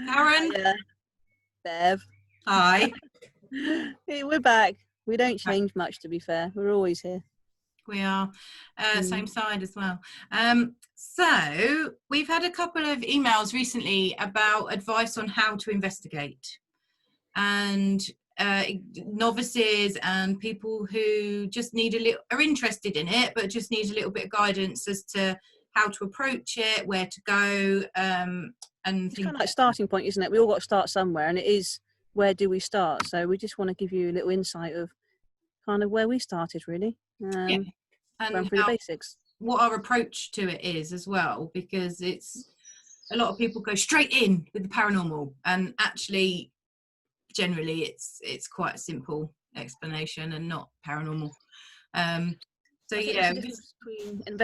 Karen. Yeah, Bev. Hi. Hey, we're back. We don't change much, to be fair. We're always here. We are same side as well. So we've had a couple of emails recently about advice on how to investigate, and novices and people who just need are interested in it, but just need a little bit of guidance as to how to approach it, where to go, and it's kind of like starting point, isn't it? We all got to start somewhere, and it is, where do we start? So we just want to give you a little insight of kind of where we started, really. And run through the basics. What our approach to it is as well, because it's a lot of people go straight in with the paranormal, and actually generally it's quite a simple explanation and not paranormal. So yeah,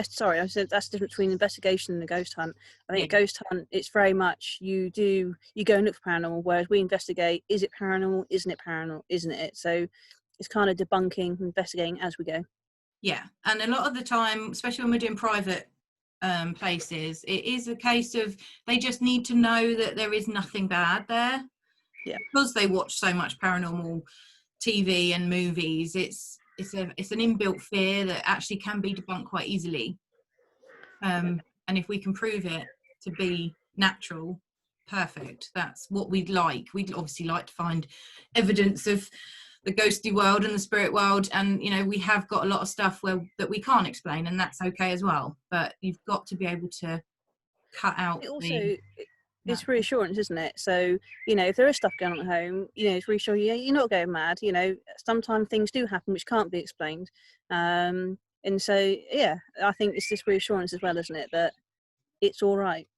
sorry, I said that's the difference between investigation and a ghost hunt. I think a ghost hunt, it's very much you go and look for paranormal, whereas we investigate, is it paranormal, isn't it paranormal, isn't it? So it's kind of debunking, investigating as we go. Yeah, and a lot of the time, especially when we're doing private places, it is a case of they just need to know that there is nothing bad there. Yeah, because they watch so much paranormal TV and movies, it's an inbuilt fear that actually can be debunked quite easily. And if we can prove it to be natural, perfect. That's what we'd like. We'd obviously like to find evidence of the ghostly world and the spirit world, and we have got a lot of stuff that we can't explain, and that's okay as well. But you've got to be able to cut out it's reassurance, isn't it? So, if there is stuff going on at home, it's reassuring you're not going mad. Sometimes things do happen which can't be explained. And so, yeah, I think it's this reassurance as well, isn't it? That it's all right.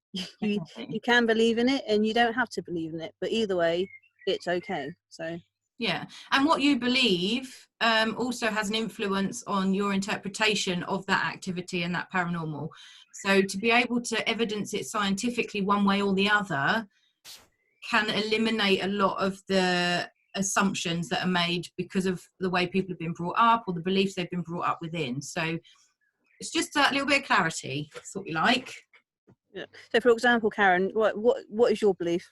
You can believe in it and you don't have to believe in it. But either way, it's okay. So, yeah. And what you believe also has an influence on your interpretation of that activity and that paranormal. So to be able to evidence it scientifically one way or the other can eliminate a lot of the assumptions that are made because of the way people have been brought up or the beliefs they've been brought up within. So it's just a little bit of clarity. That's what we like. Yeah. So for example, Karen, what is your belief?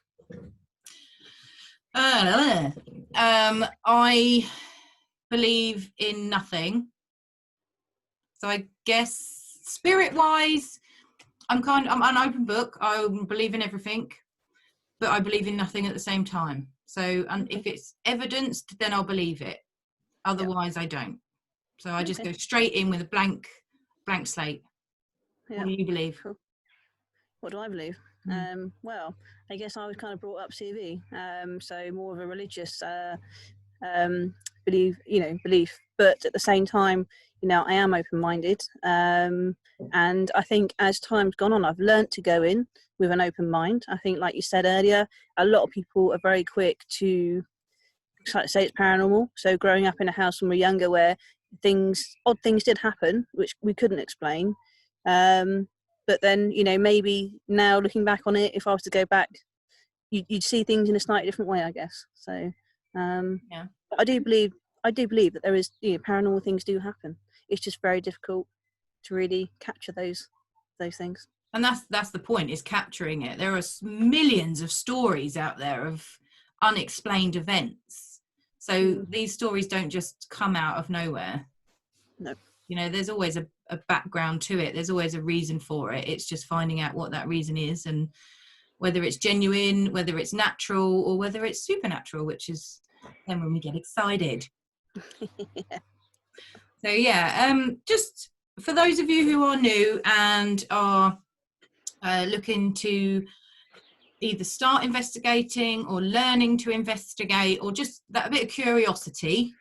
I believe in nothing. So I guess spirit-wise, I'm an open book. I believe in everything, but I believe in nothing at the same time. So, and if it's evidenced, then I'll believe it. Otherwise, I don't. So I just go straight in with a blank slate. What do you believe? Cool. What do I believe? Well, I guess I was kind of brought up CV, so more of a religious belief, but at the same time, I am open-minded, and I think as time's gone on, I've learnt to go in with an open mind. I think, like you said earlier, a lot of people are very quick to say it's paranormal. So growing up in a house when we were younger where odd things did happen, which we couldn't explain, but then, maybe now looking back on it, if I was to go back, you'd see things in a slightly different way, I guess. So, I do believe that there is, paranormal things do happen. It's just very difficult to really capture those things. And that's the point, is capturing it. There are millions of stories out there of unexplained events. So these stories don't just come out of nowhere. No. There's always a background to it. There's always a reason for it. It's just finding out what that reason is, and whether it's genuine, whether it's natural, or whether it's supernatural, which is then when we get excited. So just for those of you who are new and are looking to either start investigating or learning to investigate, or just that bit of curiosity,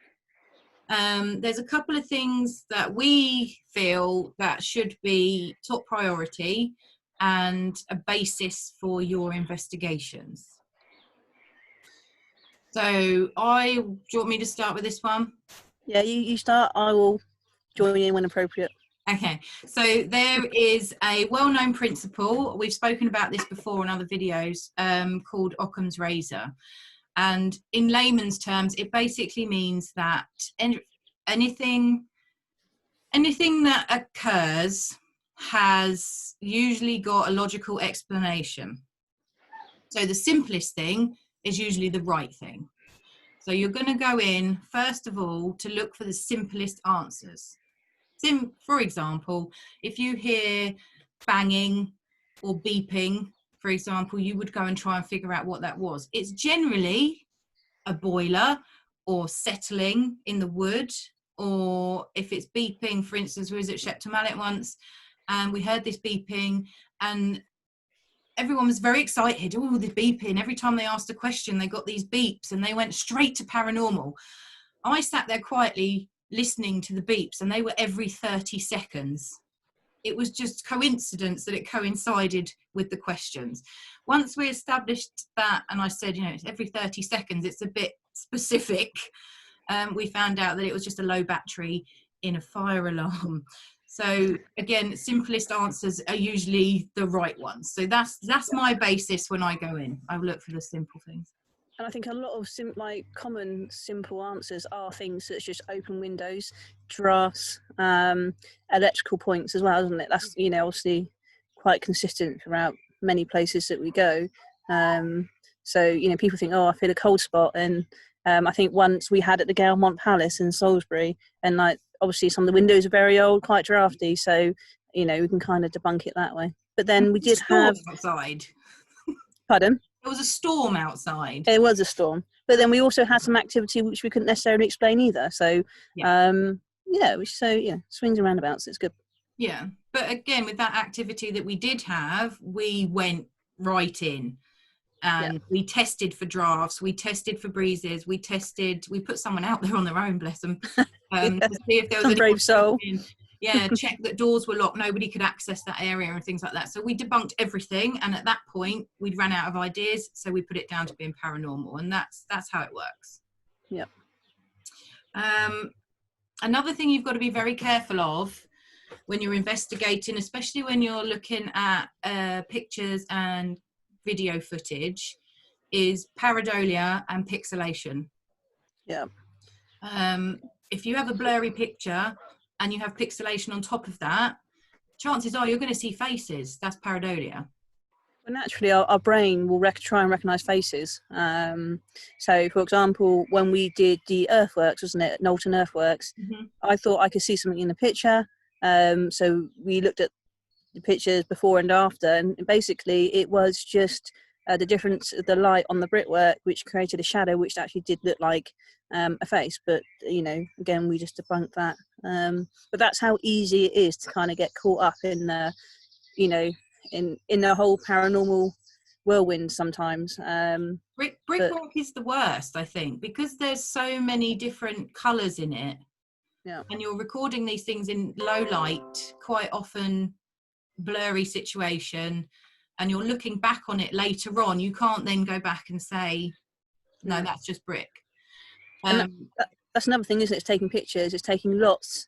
there's a couple of things that we feel that should be top priority and a basis for your investigations. So do you want me to start with this one? Yeah, you start. I will join in when appropriate. Okay, so there is a well-known principle, we've spoken about this before in other videos, called Occam's razor. And in layman's terms, it basically means that anything that occurs has usually got a logical explanation. So the simplest thing is usually the right thing. So you're going to go in, first of all, to look for the simplest answers. For example, if you hear banging or beeping, for example, you would go and try and figure out what that was. It's generally a boiler or settling in the wood, or if it's beeping, for instance, we was at Shepton Mallet once and we heard this beeping and everyone was very excited. Oh, the beeping. Every time they asked a question, they got these beeps and they went straight to paranormal. I sat there quietly listening to the beeps and they were every 30 seconds. It was just coincidence that it coincided with the questions. Once we established that, and I said, it's every 30 seconds, it's a bit specific, we found out that it was just a low battery in a fire alarm. So again, simplest answers are usually the right ones. So that's my basis when I go in. I look for the simple things. And I think a lot of common simple answers are things such as open windows, drafts, electrical points as well, isn't it? That's obviously quite consistent throughout many places that we go. So people think, oh, I feel a cold spot, and I think once we had at the Gaelmont Palace in Salisbury, and obviously some of the windows are very old, quite drafty, so we can kind of debunk it that way. But then we did have outside. Pardon? There was a storm outside. It was a storm, but then we also had some activity which we couldn't necessarily explain either. So, swings and roundabouts. It's good. Yeah, but again, with that activity that we did have, we went right in, and we tested for drafts, we tested for breezes, we put someone out there on their own, bless them, to see if there was any brave soul. Check that doors were locked, nobody could access that area and things like that. So we debunked everything, and at that point we'd run out of ideas, so we put it down to being paranormal, and that's how it works. Yep. Another thing you've got to be very careful of when you're investigating, especially when you're looking at pictures and video footage, is pareidolia and pixelation. Yeah. If you have a blurry picture and you have pixelation on top of that, chances are you're going to see faces. That's pareidolia. Well, naturally, our brain will try and recognise faces. So, for example, when we did the earthworks, wasn't it, Knowlton earthworks, I thought I could see something in the picture. So we looked at the pictures before and after, and basically it was just the difference of the light on the brickwork, which created a shadow, which actually did look like a face. But again, we just debunked that. But that's how easy it is to kind of get caught up in in the whole paranormal whirlwind sometimes. Brickwork is the worst, I think, because there's so many different colours in it. Yeah. And you're recording these things in low light, quite often blurry situation, and you're looking back on it later on. You can't then go back and say, no, that's just brick. And that's another thing, isn't it? It's taking pictures, it's taking lots,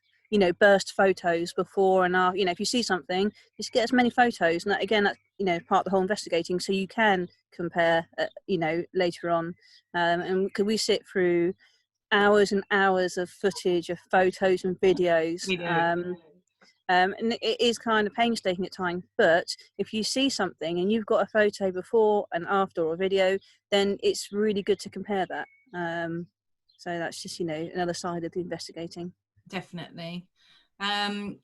burst photos before and after. If you see something, just get as many photos. And that, again, that's, part of the whole investigating, so you can compare, later on. And could we sit through hours and hours of footage of photos and videos, and it is kind of painstaking at times, but if you see something and you've got a photo before and after or a video, then it's really good to compare that. So that's just another side of the investigating. Definitely. On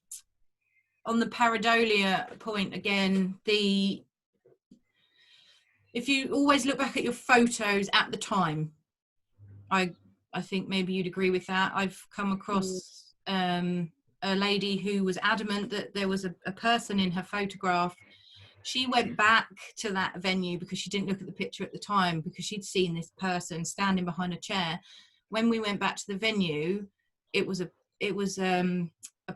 the pareidolia point again, if you always look back at your photos at the time, I think maybe you'd agree with that. I've come across a lady who was adamant that there was a person in her photograph. She went back to that venue because she didn't look at the picture at the time, because she'd seen this person standing behind a chair. When we went back to the venue, it was a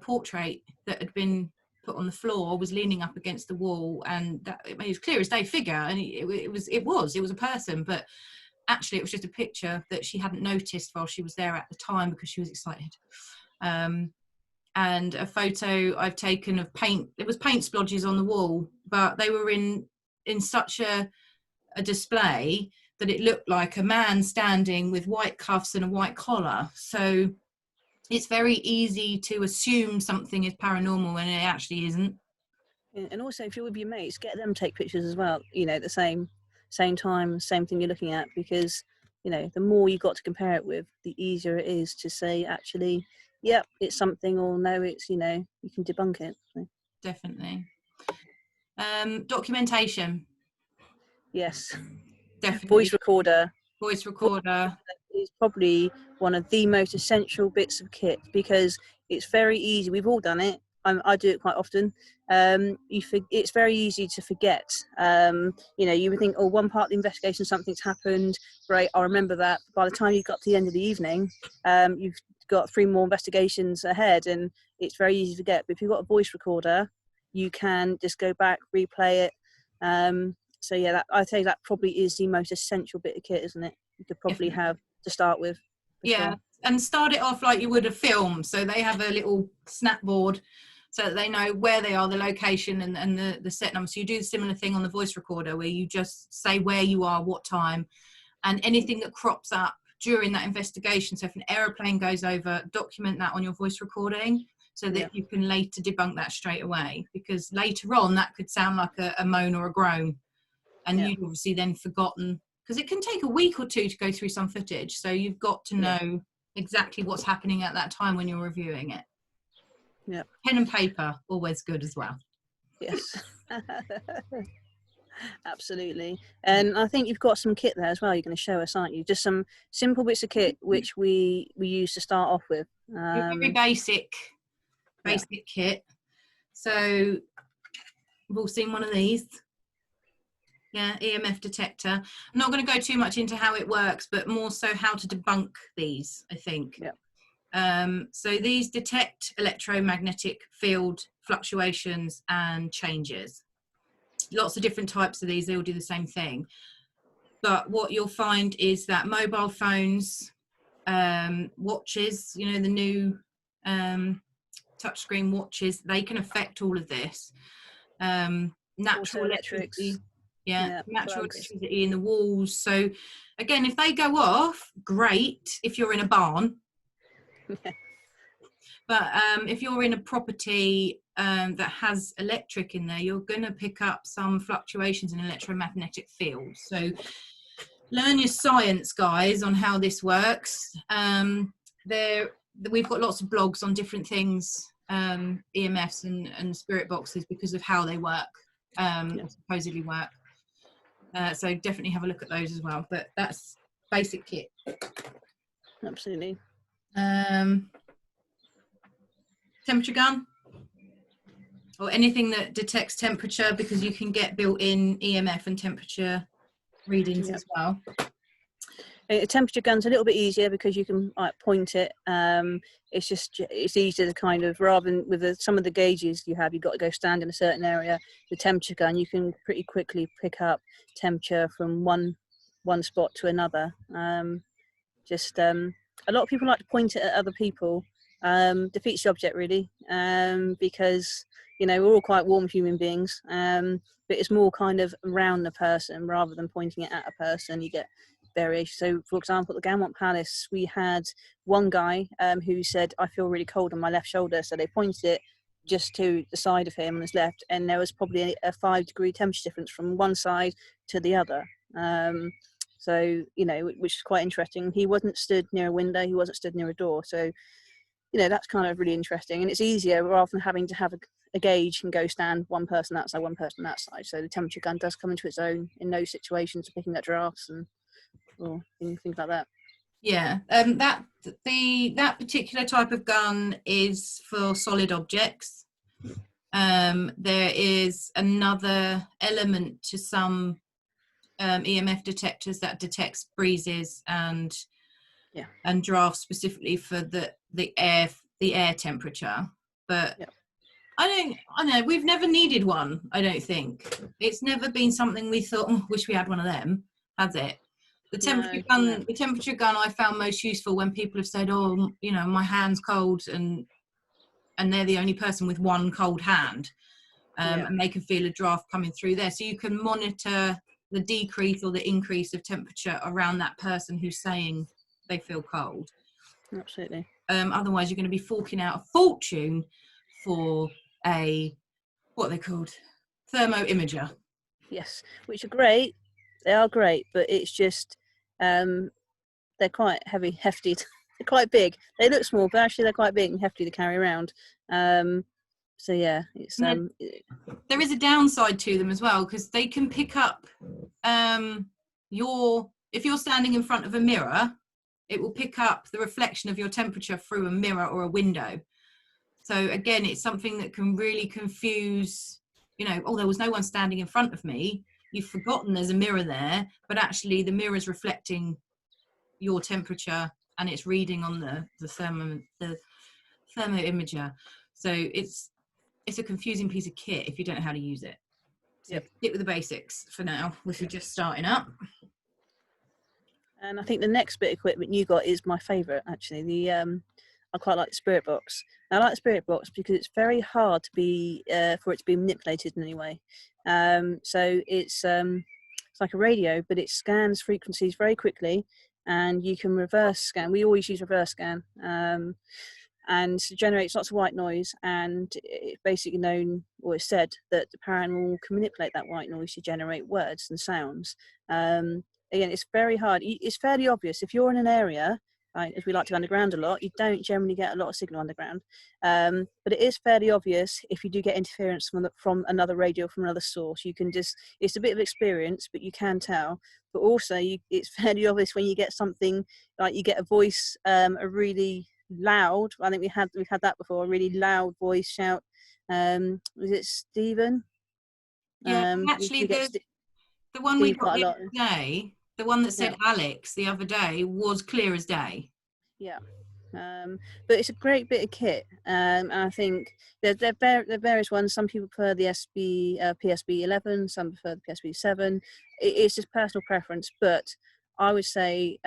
portrait that had been put on the floor, was leaning up against the wall, and it was clear as day figure, and it was a person, but actually it was just a picture that she hadn't noticed while she was there at the time because she was excited. And a photo I've taken of paint, it was paint splodges on the wall, but they were in such a display that it looked like a man standing with white cuffs and a white collar. So it's very easy to assume something is paranormal when it actually isn't. And also, if you're with your mates, get them to take pictures as well, the same. same time, same thing you're looking at, because the more you've got to compare it with, the easier it is to say, actually, yep, it's something, or no, it's, you can debunk it. So. Definitely. Documentation. Yes. Definitely. Voice recorder. Voice recorder is probably one of the most essential bits of kit, because it's very easy. We've all done it. I do it quite often. It's very easy to forget. You would think, oh, one part of the investigation, something's happened. Great, I'll remember that. By the time you got to the end of the evening, you've got 3 more investigations ahead, and it's very easy to forget. But if you've got a voice recorder, you can just go back, replay it. So yeah, I'd say that probably is the most essential bit of kit, isn't it? You could probably Definitely. have to start with. Yeah, sure. And start it off like you would a film. So they have a little snap board so that they know where they are, the location and the set number. So you do the similar thing on the voice recorder, where you just say where you are, what time, and anything that crops up during that investigation. So if an aeroplane goes over, document that on your voice recording so that you can later debunk that straight away, because later on that could sound like a moan or a groan, and you've obviously then forgotten, because it can take a week or 2 to go through some footage. So you've got to know exactly what's happening at that time when you're reviewing it. Yeah. Pen and paper, always good as well. Yes. Absolutely. And I think you've got some kit there as well you're going to show us, aren't you? Just some simple bits of kit which we use to start off with. Very basic kit. So we've all seen one of these. Yeah, EMF detector. I'm not going to go too much into how it works, but more so how to debunk these, I think. So these detect electromagnetic field fluctuations and changes. Lots of different types of these, they all do the same thing. But what you'll find is that mobile phones, watches, the new touchscreen watches, they can affect all of this. Natural electricity. Natural electricity in the walls. So again, if they go off, great if you're in a barn. But if you're in a property that has electric in there, you're going to pick up some fluctuations in electromagnetic fields. So learn your science, guys, on how this works. We've got lots of blogs on different things, EMFs and spirit boxes, because of how they work, supposedly work. So definitely have a look at those as well. But that's basic kit. Absolutely. Temperature gun, or anything that detects temperature, because you can get built-in EMF and temperature readings as well. A temperature gun's a little bit easier because you can point it. It's easier to kind of, rather than with some of the gauges you've got to go stand in a certain area. The temperature gun, you can pretty quickly pick up temperature from one spot to another. A lot of people like to point it at other people. Defeats the object, really, because we're all quite warm human beings, but it's more kind of around the person rather than pointing it at a person. You get variation. So for example, at the Gamont Palace, we had one guy who said, I feel really cold on my left shoulder, so they pointed it just to the side of him on his left, and there was probably a 5-degree temperature difference from one side to the other. So which is quite interesting. He wasn't stood near a window, he wasn't stood near a door, so that's kind of really interesting, and it's easier rather than having to have a gauge and go stand one person that side, one person that side. So the temperature gun does come into its own in those situations, picking up drafts or things like that. That particular type of gun is for solid objects. There is another element to some EMF detectors that detects breezes and drafts, specifically for the air temperature. But I don't know, we've never needed one. I don't think it's never been something we thought, wish we had one of them, has it? The temperature gun I found most useful when people have said, oh, my hand's cold, and they're the only person with one cold hand, and they can feel a draft coming through there. So you can monitor the decrease or the increase of temperature around that person who's saying they feel cold. Absolutely. Otherwise, you're going to be forking out a fortune for what they're called, thermo imager. Yes, which are great, They are great, but it's just they're quite hefty. They're quite big. They look small, but actually they're quite big and hefty to carry around. So yeah, it's there is a downside to them as well, because they can pick up if you're standing in front of a mirror, it will pick up the reflection of your temperature through a mirror or a window. So again, it's something that can really confuse, oh, there was no one standing in front of me. You've forgotten there's a mirror there, but actually the mirror is reflecting your temperature and it's reading on the thermo imager. So it's a confusing piece of kit if you don't know how to use it. So Yep. stick with the basics for now if you're just starting up. And I think the next bit of equipment you got is my favourite, actually. I quite like the spirit box. I like the spirit box because it's very hard to be for it to be manipulated in any way. So it's like a radio, but it scans frequencies very quickly, and you can reverse scan. We always use reverse scan. And generates lots of white noise, and it's basically known, or it's said, that the paranormal can manipulate that white noise to generate words and sounds. Again, it's very hard. It's fairly obvious if you're in an area, as we like to go underground a lot, you don't generally get a lot of signal underground, but it is fairly obvious if you do get interference from another radio, from another source. You can just, it's a bit of experience, but you can tell. But also it's fairly obvious when you get something like you get a voice, a really loud, I think we've had that before, a really loud voice shout. Was it Stephen? Yeah, actually the one we Steve got quite the a lot. other day, the one that said Yeah. Alex the other day, was clear as day. Yeah. But it's a great bit of kit, and I think there are various ones. Some people prefer the PSB 11, some prefer the PSB 7. It's just personal preference, but I would say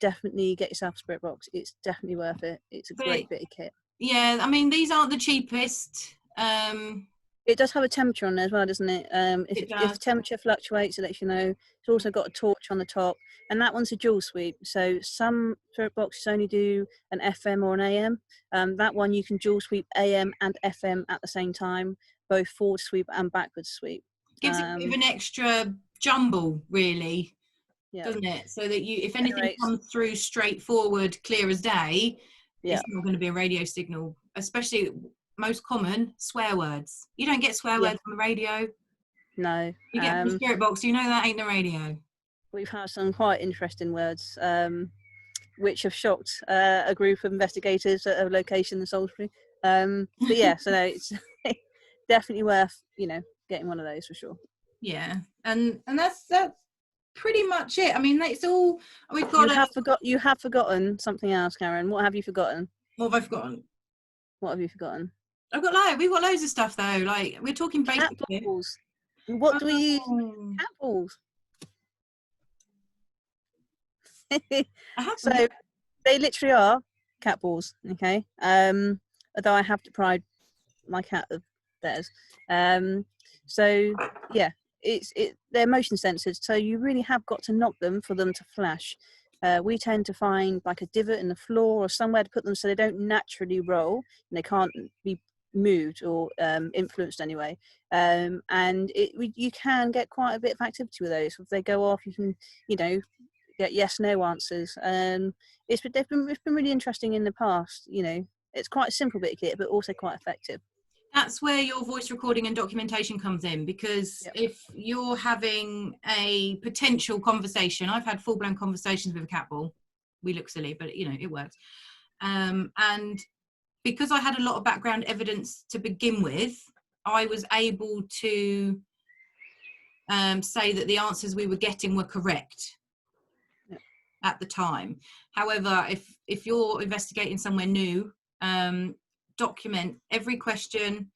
definitely get yourself a spirit box. It's definitely worth it. It's a great bit of kit. Yeah, I mean, these aren't the cheapest. It does have a temperature on there as well, doesn't it? If the temperature fluctuates, it lets you know. It's also got a torch on the top, and that one's a dual sweep. So some spirit boxes only do an FM or an AM. That one you can dual sweep AM and FM at the same time, both forward sweep and backward sweep. Gives it a bit of an extra jumble, really, yeah. doesn't it? So that if anything comes through straightforward, clear as day, it's not going to be a radio signal. Especially most common swear words. You don't get swear words on the radio. No. You get the spirit box, you know that ain't the radio. We've had some quite interesting words, which have shocked a group of investigators at a location in Salisbury. But yeah, so no, it's definitely worth, getting one of those for sure. Yeah, and that's pretty much it. I mean, it's all we've got. You have forgotten something else, Karen. What have you forgotten? What have I forgotten? What have you forgotten? We've got loads of stuff though. Like, we're talking basic cat balls. What do we use? Cat balls. So they literally are cat balls. Okay. Although I have deprived my cat of theirs. So yeah, they're motion sensors. So you really have got to knock them for them to flash. We tend to find like a divot in the floor or somewhere to put them so they don't naturally roll and they can't be moved or influenced anyway. And you can get quite a bit of activity with those. If they go off, you can, get yes/no answers. It's been really interesting in the past. It's quite a simple bit of kit, but also quite effective. That's where your voice recording and documentation comes in, because if you're having a potential conversation, I've had full-blown conversations with a cat ball. We look silly, but it works. And because I had a lot of background evidence to begin with, I was able to say that the answers we were getting were correct at the time. However, if you're investigating somewhere new, document every question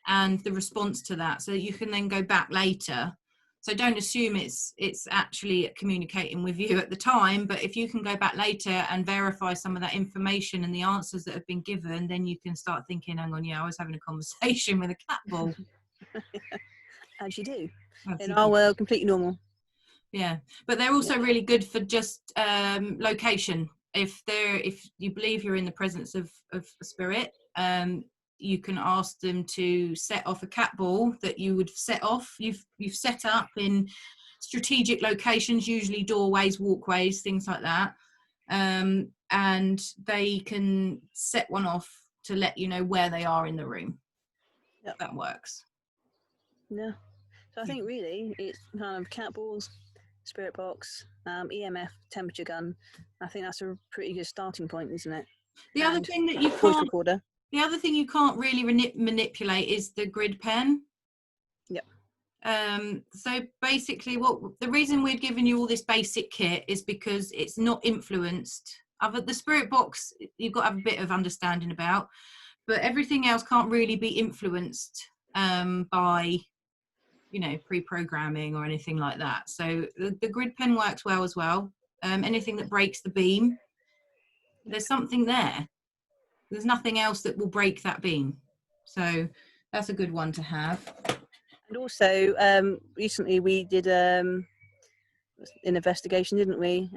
and the response to that so that you can then go back later. So don't assume it's actually communicating with you at the time, but if you can go back later and verify some of that information and the answers that have been given, then you can start thinking, hang on, I was having a conversation with a cat ball. As you do. In our world, completely normal. Yeah, but they're also really good for just location. If you believe you're in the presence of a spirit, you can ask them to set off a cat ball that you would set off. You've set up in strategic locations, usually doorways, walkways, things like that. And they can set one off to let you know where they are in the room. Yep. That works. Yeah. So I think really it's kind of cat balls, spirit box, EMF, temperature gun. I think that's a pretty good starting point, isn't it? The other thing that you voice recorder. The other thing you can't really manipulate is the grid pen. Yep. So basically, the reason we're giving you all this basic kit is because it's not influenced. The spirit box, you've got to have a bit of understanding about, but everything else can't really be influenced by, pre-programming or anything like that. So the grid pen works well as well. Anything that breaks the beam, there's something there. There's nothing else that will break that beam. So that's a good one to have. And also, recently we did an investigation, didn't we?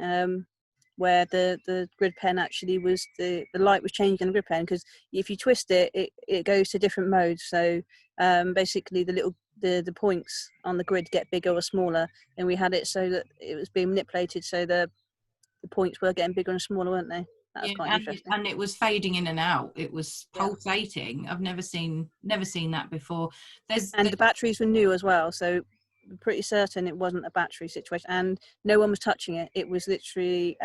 Where the grid pen actually was, the light was changing on the grid pen, because if you twist it, it goes to different modes. So basically the points on the grid get bigger or smaller, and we had it so that it was being manipulated so the points were getting bigger and smaller, weren't they? That was quite interesting. And it was fading in and out. It was pulsating. I've never seen that before. The batteries were new as well, so I'm pretty certain it wasn't a battery situation, and no one was touching it. It was literally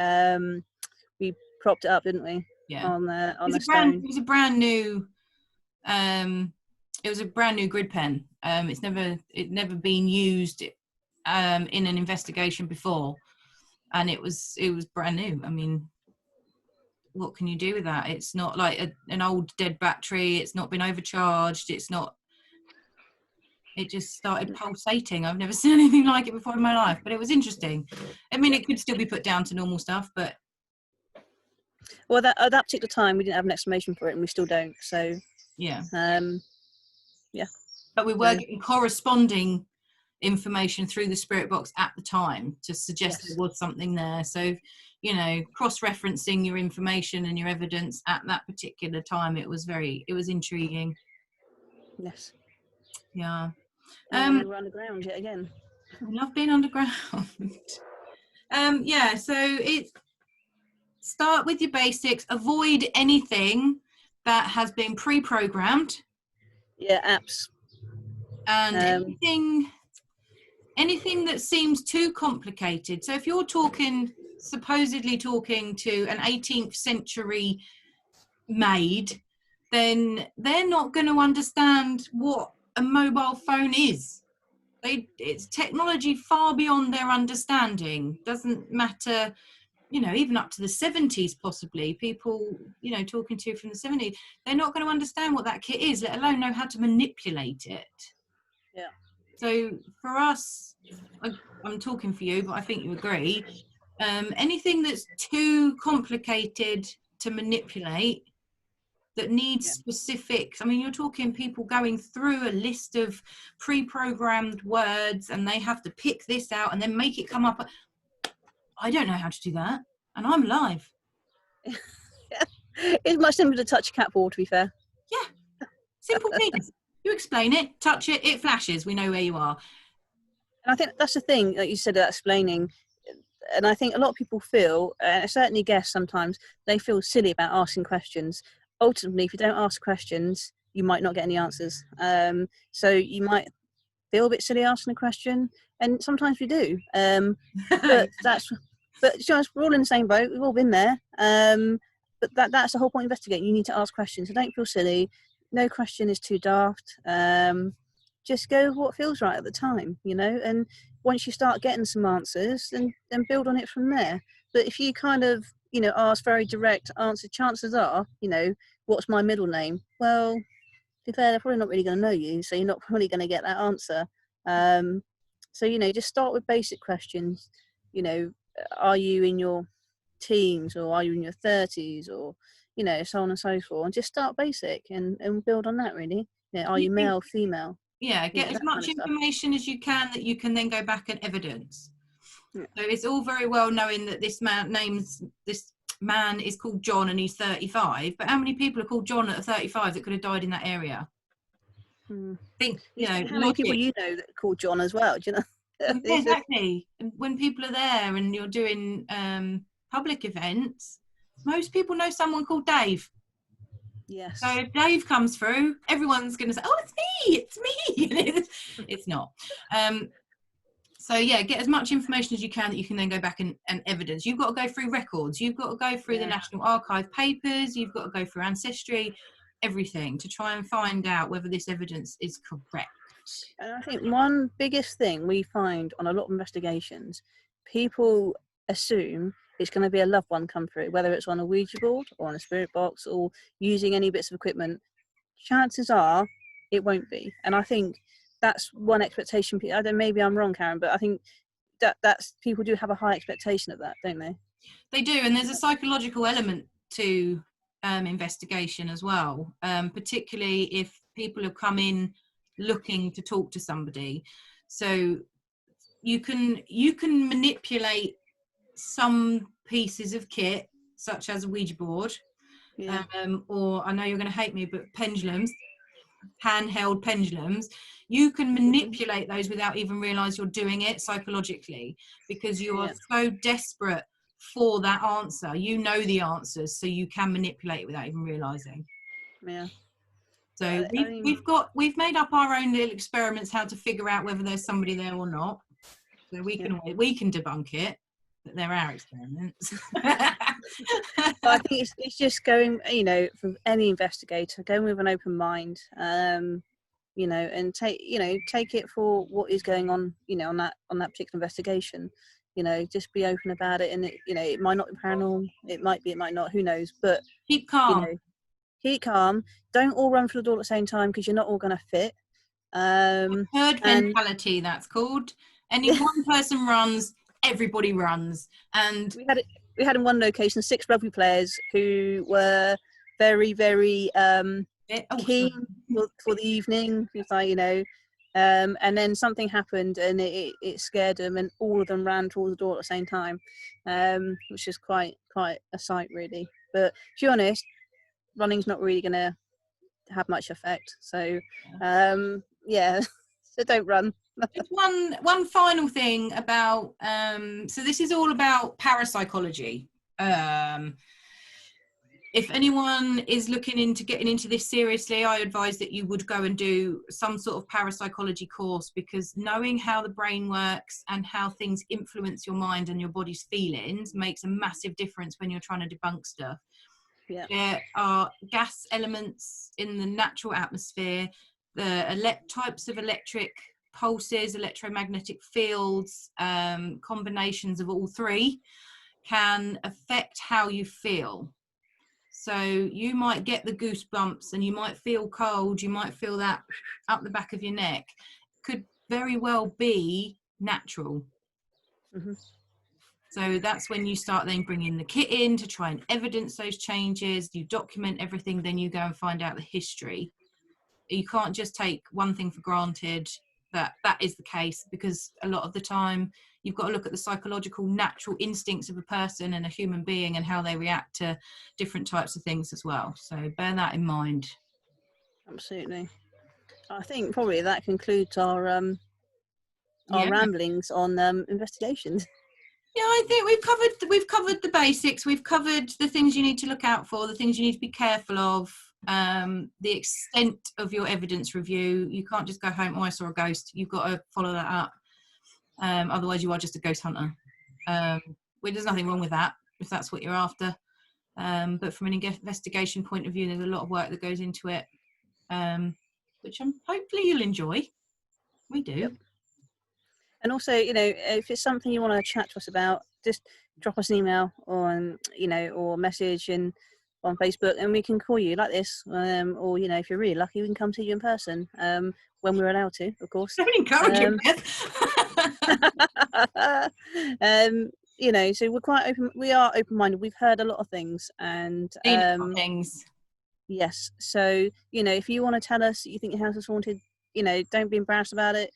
we propped it up, didn't we? Yeah. On the stone. It was a brand new. It was a brand new grid pen. It's never been used in an investigation before, and it was brand new. I mean, what can you do with that? It's not like an old dead battery. It's not been overcharged. It just started pulsating. I've never seen anything like it before in my life, but it was interesting. I mean, it could still be put down to normal stuff, but well, at that particular time we didn't have an explanation for it, and we still don't. So yeah. Yeah. But we were getting corresponding information through the spirit box at the time to suggest there was something there. So, cross-referencing your information and your evidence at that particular time, it was intriguing. Yes. Yeah. We were underground yet again. I love being underground. So start with your basics. Avoid anything that has been pre-programmed. Yeah, apps. And anything that seems too complicated. So if you're supposedly talking to an 18th century maid, then they're not going to understand what a mobile phone is. It's technology far beyond their understanding. Doesn't matter, even up to the 70s possibly, people, talking to you from the 70s, they're not going to understand what that kit is, let alone know how to manipulate it. Yeah. So for us, I'm talking for you, but I think you agree, anything that's too complicated to manipulate, that needs specifics. I mean, you're talking people going through a list of pre-programmed words, and they have to pick this out and then make it come up. I don't know how to do that, and I'm live. It's much simpler to touch a cat ball, to be fair. Yeah, simple things. You explain it, touch it, it flashes. We know where you are. And I think that's the thing that you said about explaining. And I think a lot of people feel, and I certainly guess sometimes, they feel silly about asking questions. Ultimately, if you don't ask questions, you might not get any answers. So you might feel a bit silly asking a question, and sometimes we do. But we're all in the same boat. We've all been there. But that's the whole point of investigating. You need to ask questions. So don't feel silly. No question is too daft. Just go with what feels right at the time, and once you start getting some answers, then build on it from there. But if you kind of, ask very direct answer, chances are, what's my middle name? Well, to be fair, they're probably not really going to know you, so you're not probably going to get that answer. So, just start with basic questions. Are you in your teens, or are you in your 30s, or, so on and so forth, and just start basic and build on that, really. Are you male, female? Yeah, get as much information as you can that you can then go back and evidence. Yeah. So it's all very well knowing that this man is called John and he's 35, but how many people are called John at 35 that could have died in that area? Think, how many people that are called John as well, do you know? Yeah, exactly. And when people are there and you're doing public events, most people know someone called Dave. Yes. So if Dave comes through, everyone's going to say, "Oh, it's me." It's not. So yeah, get as much information as you can that you can then go back and evidence. You've got to go through records. You've got to go through the National Archive papers. You've got to go through Ancestry, everything to try and find out whether this evidence is correct. And I think one biggest thing we find on a lot of investigations, people assume it's going to be a loved one come through, whether it's on a Ouija board or on a spirit box or using any bits of equipment. Chances are it won't be. And I think that's one expectation. I don't, maybe I'm wrong, Karen, but I think that's people do have a high expectation of that, don't they? They do, and there's a psychological element to investigation as well, particularly if people have come in looking to talk to somebody. So you can manipulate some pieces of kit, such as a Ouija board, or I know you're going to hate me, but pendulums, handheld pendulums. You can manipulate those without even realize you're doing it psychologically, because you are so desperate for that answer. You know the answers, so you can manipulate it without even realizing. So we've made up our own little experiments how to figure out whether there's somebody there or not. So we can debunk it, but they're our experiments. But I think it's just going, for any investigator, going with an open mind, and take it for what is going on, on that particular investigation. Just be open about it, and it might not be paranormal, it might be, it might not, who knows, but keep calm. Keep calm. Don't all run for the door at the same time, because you're not all going to fit. Herd mentality, that's called. Any one person runs, everybody runs. And we had in one location 6 rugby players who were very, very keen for the evening. It's like, and then something happened and it scared them, and all of them ran towards the door at the same time, which is quite a sight, really. But to be honest, running's not really going to have much effect. So so don't run. Just one final thing about so this is all about parapsychology. If anyone is looking into getting into this seriously, I advise that you would go and do some sort of parapsychology course, because knowing how the brain works and how things influence your mind and your body's feelings makes a massive difference when you're trying to debunk stuff. There are gas elements in the natural atmosphere, the types of electric pulses, electromagnetic fields, combinations of all three can affect how you feel. So you might get the goosebumps and you might feel cold, you might feel that up the back of your neck. Could very well be natural. So that's when you start then bringing the kit in to try and evidence those changes. You document everything, then you go and find out the history. You can't just take one thing for granted that is the case, because a lot of the time you've got to look at the psychological natural instincts of a person and a human being and how they react to different types of things as well. So bear that in mind. Absolutely. I think probably that concludes our ramblings on investigations. Yeah, I think we've covered the basics. We've covered the things you need to look out for, the things you need to be careful of, the extent of your evidence review. You can't just go home, I saw a ghost. You've got to follow that up. Otherwise you are just a ghost hunter. There's nothing wrong with that if that's what you're after. But from an investigation point of view, there's a lot of work that goes into it, which hopefully you'll enjoy. We do. Yep. And also, if it's something you want to chat to us about, just drop us an email or message on Facebook, and we can call you like this. Or if you're really lucky, we can come see you in person when we're allowed to, of course. Don't encourage it, Beth. So we're quite open. We are open-minded. We've heard a lot of things, and things. Yes. So if you want to tell us that you think your house is haunted, don't be embarrassed about it.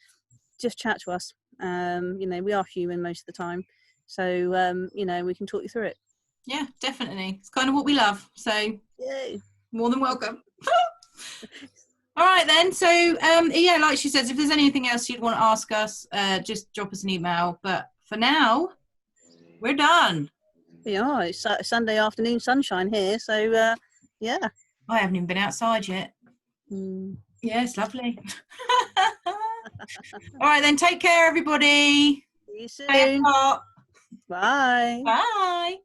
Just chat to us. We are human most of the time, so we can talk you through it. Yeah, definitely. It's kind of what we love. So yay. More than welcome. All right then. So yeah, like she says, if there's anything else you'd want to ask us, just drop us an email. But for now, we're done. Yeah, it's Sunday afternoon sunshine here, so yeah. I haven't even been outside yet. Mm. Yeah, it's lovely. All right then. Take care, everybody. See you Stay soon. apart. Bye. Bye.